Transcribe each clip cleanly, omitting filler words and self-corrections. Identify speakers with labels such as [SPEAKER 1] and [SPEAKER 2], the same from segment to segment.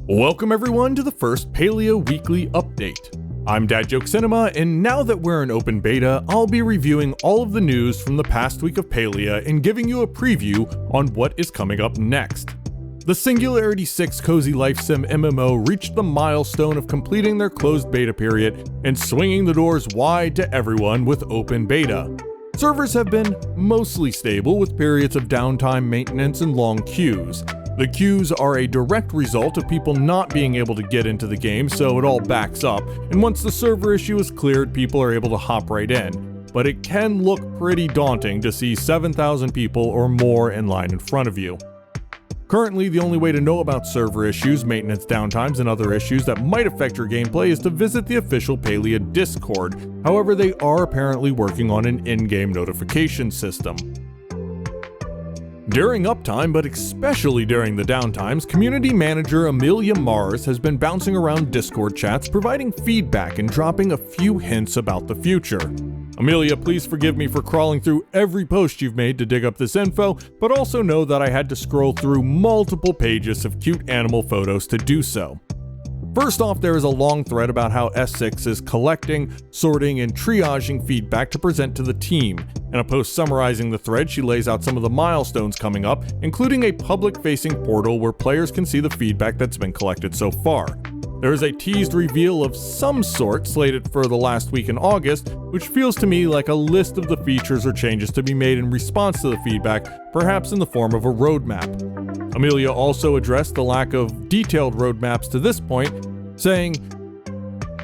[SPEAKER 1] Welcome everyone to the first Palia Weekly Update. I'm Dad Joke Cinema, and now that we're in open beta, I'll be reviewing all of the news from the past week of Palia and giving you a preview on what is coming up next. The Singularity 6 Cozy Life Sim MMO reached the milestone of completing their closed beta period and swinging the doors wide to everyone with open beta. Servers have been mostly stable with periods of downtime, maintenance, and long queues. The queues are a direct result of people not being able to get into the game, so it all backs up, and once the server issue is cleared, people are able to hop right in. But it can look pretty daunting to see 7,000 people or more in line in front of you. Currently, the only way to know about server issues, maintenance downtimes, and other issues that might affect your gameplay is to visit the official Palia Discord. However, they are apparently working on an in-game notification system. During uptime, but especially during the downtimes, community manager Amelia Mars has been bouncing around Discord chats providing feedback and dropping a few hints about the future. Amelia, please forgive me for crawling through every post you've made to dig up this info, but also know that I had to scroll through multiple pages of cute animal photos to do so. First off, there is a long thread about how S6 is collecting, sorting, and triaging feedback to present to the team. In a post summarizing the thread, she lays out some of the milestones coming up, including a public-facing portal where players can see the feedback that's been collected so far. There is a teased reveal of some sort slated for the last week in August, which feels to me like a list of the features or changes to be made in response to the feedback, perhaps in the form of a roadmap. Amelia also addressed the lack of detailed roadmaps to this point, saying,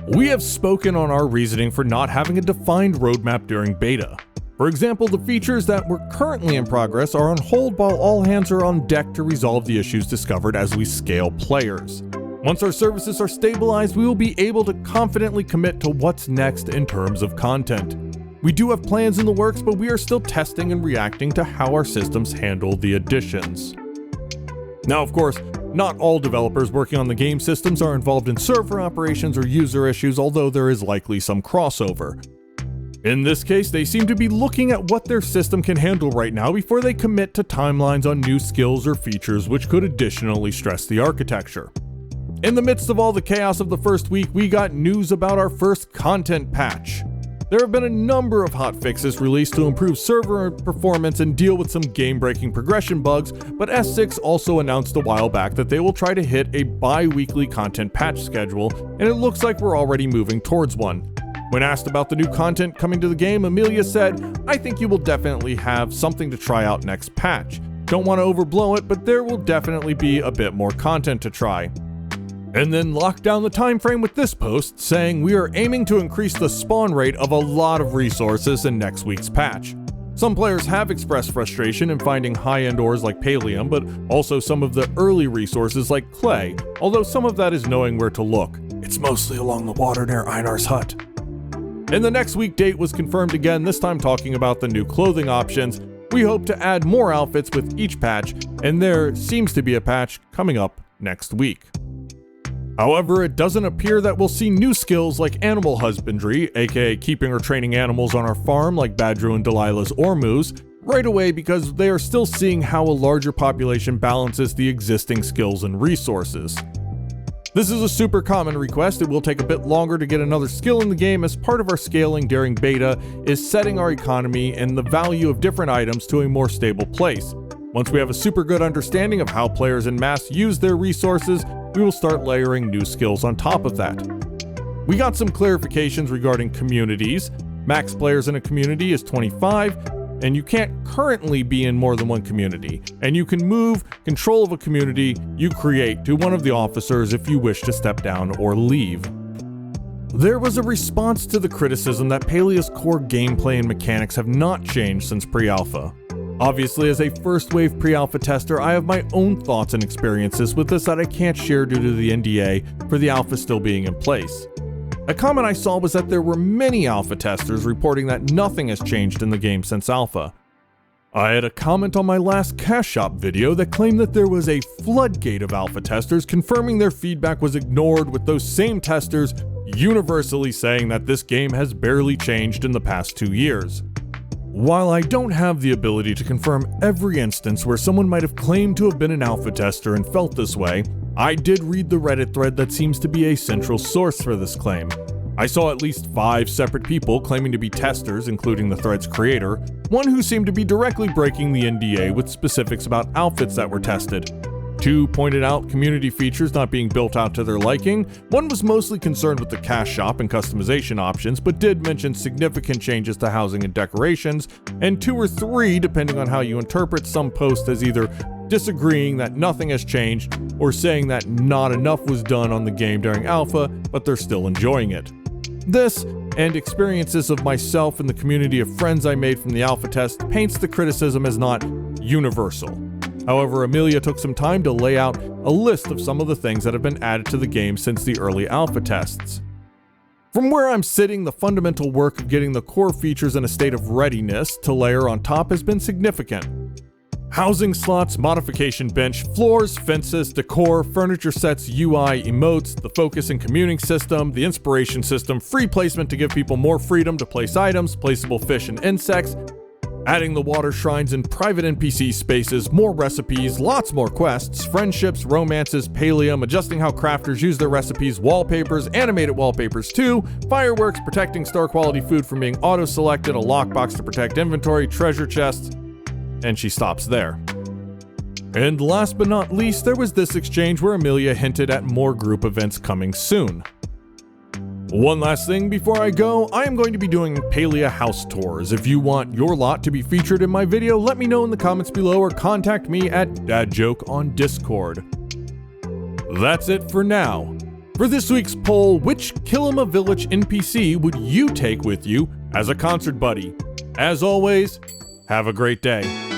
[SPEAKER 1] "We have spoken on our reasoning for not having a defined roadmap during beta. For example, the features that were currently in progress are on hold while all hands are on deck to resolve the issues discovered as we scale players. Once our services are stabilized, we will be able to confidently commit to what's next in terms of content. We do have plans in the works, but we are still testing and reacting to how our systems handle the additions." Now, of course, not all developers working on the game systems are involved in server operations or user issues, although there is likely some crossover. In this case, they seem to be looking at what their system can handle right now before they commit to timelines on new skills or features which could additionally stress the architecture. In the midst of all the chaos of the first week, we got news about our first content patch. There have been a number of hotfixes released to improve server performance and deal with some game-breaking progression bugs, but S6 also announced a while back that they will try to hit a bi-weekly content patch schedule, and it looks like we're already moving towards one. When asked about the new content coming to the game, Amelia said, "I think you will definitely have something to try out next patch. Don't want to overblow it, but there will definitely be a bit more content to try." And then locked down the time frame with this post, saying we are aiming to increase the spawn rate of a lot of resources in next week's patch. Some players have expressed frustration in finding high-end ores like Palium, but also some of the early resources like clay, although some of that is knowing where to look. It's mostly along the water near Einar's hut. And the next week date was confirmed again, this time talking about the new clothing options. We hope to add more outfits with each patch, and there seems to be a patch coming up next week. However, it doesn't appear that we'll see new skills like animal husbandry, aka keeping or training animals on our farm like Badru and Delilah's Ormus, right away because they are still seeing how a larger population balances the existing skills and resources. This is a super common request. It will take a bit longer to get another skill in the game as part of our scaling during beta is setting our economy and the value of different items to a more stable place. Once we have a super good understanding of how players en masse use their resources, we will start layering new skills on top of that. We got some clarifications regarding communities. Max players in a community is 25, and you can't currently be in more than one community. And you can move control of a community you create to one of the officers if you wish to step down or leave. There was a response to the criticism that Palia's core gameplay and mechanics have not changed since pre-alpha. Obviously, as a first-wave pre-alpha tester, I have my own thoughts and experiences with this that I can't share due to the NDA for the alpha still being in place. A comment I saw was that there were many alpha testers reporting that nothing has changed in the game since alpha. I had a comment on my last Cash Shop video that claimed that there was a floodgate of alpha testers confirming their feedback was ignored, with those same testers universally saying that this game has barely changed in the past 2 years. While I don't have the ability to confirm every instance where someone might have claimed to have been an alpha tester and felt this way, I did read the Reddit thread that seems to be a central source for this claim. I saw at least 5 separate people claiming to be testers, including the thread's creator, one who seemed to be directly breaking the NDA with specifics about outfits that were tested. 2 pointed out community features not being built out to their liking. 1 was mostly concerned with the cash shop and customization options, but did mention significant changes to housing and decorations. And 2 or 3, depending on how you interpret some posts, as either disagreeing that nothing has changed or saying that not enough was done on the game during alpha, but they're still enjoying it. This, and experiences of myself and the community of friends I made from the alpha test, paints the criticism as not universal. However, Amelia took some time to lay out a list of some of the things that have been added to the game since the early alpha tests. From where I'm sitting, the fundamental work of getting the core features in a state of readiness to layer on top has been significant. Housing slots, modification bench, floors, fences, decor, furniture sets, UI, emotes, the focus and commuting system, the inspiration system, free placement to give people more freedom to place items, placeable fish and insects, adding the water shrines and private NPC spaces, more recipes, lots more quests, friendships, romances, Palium, adjusting how crafters use their recipes, wallpapers, animated wallpapers too, fireworks, protecting star quality food from being auto-selected, a lockbox to protect inventory, treasure chests, and she stops there. And last but not least, there was this exchange where Amelia hinted at more group events coming soon. One last thing before I go, I am going to be doing Palia house tours. If you want your lot to be featured in my video, let me know in the comments below or contact me at dadjoke on Discord. That's it for now. For this week's poll, which Kilima Village NPC would you take with you as a concert buddy? As always, have a great day.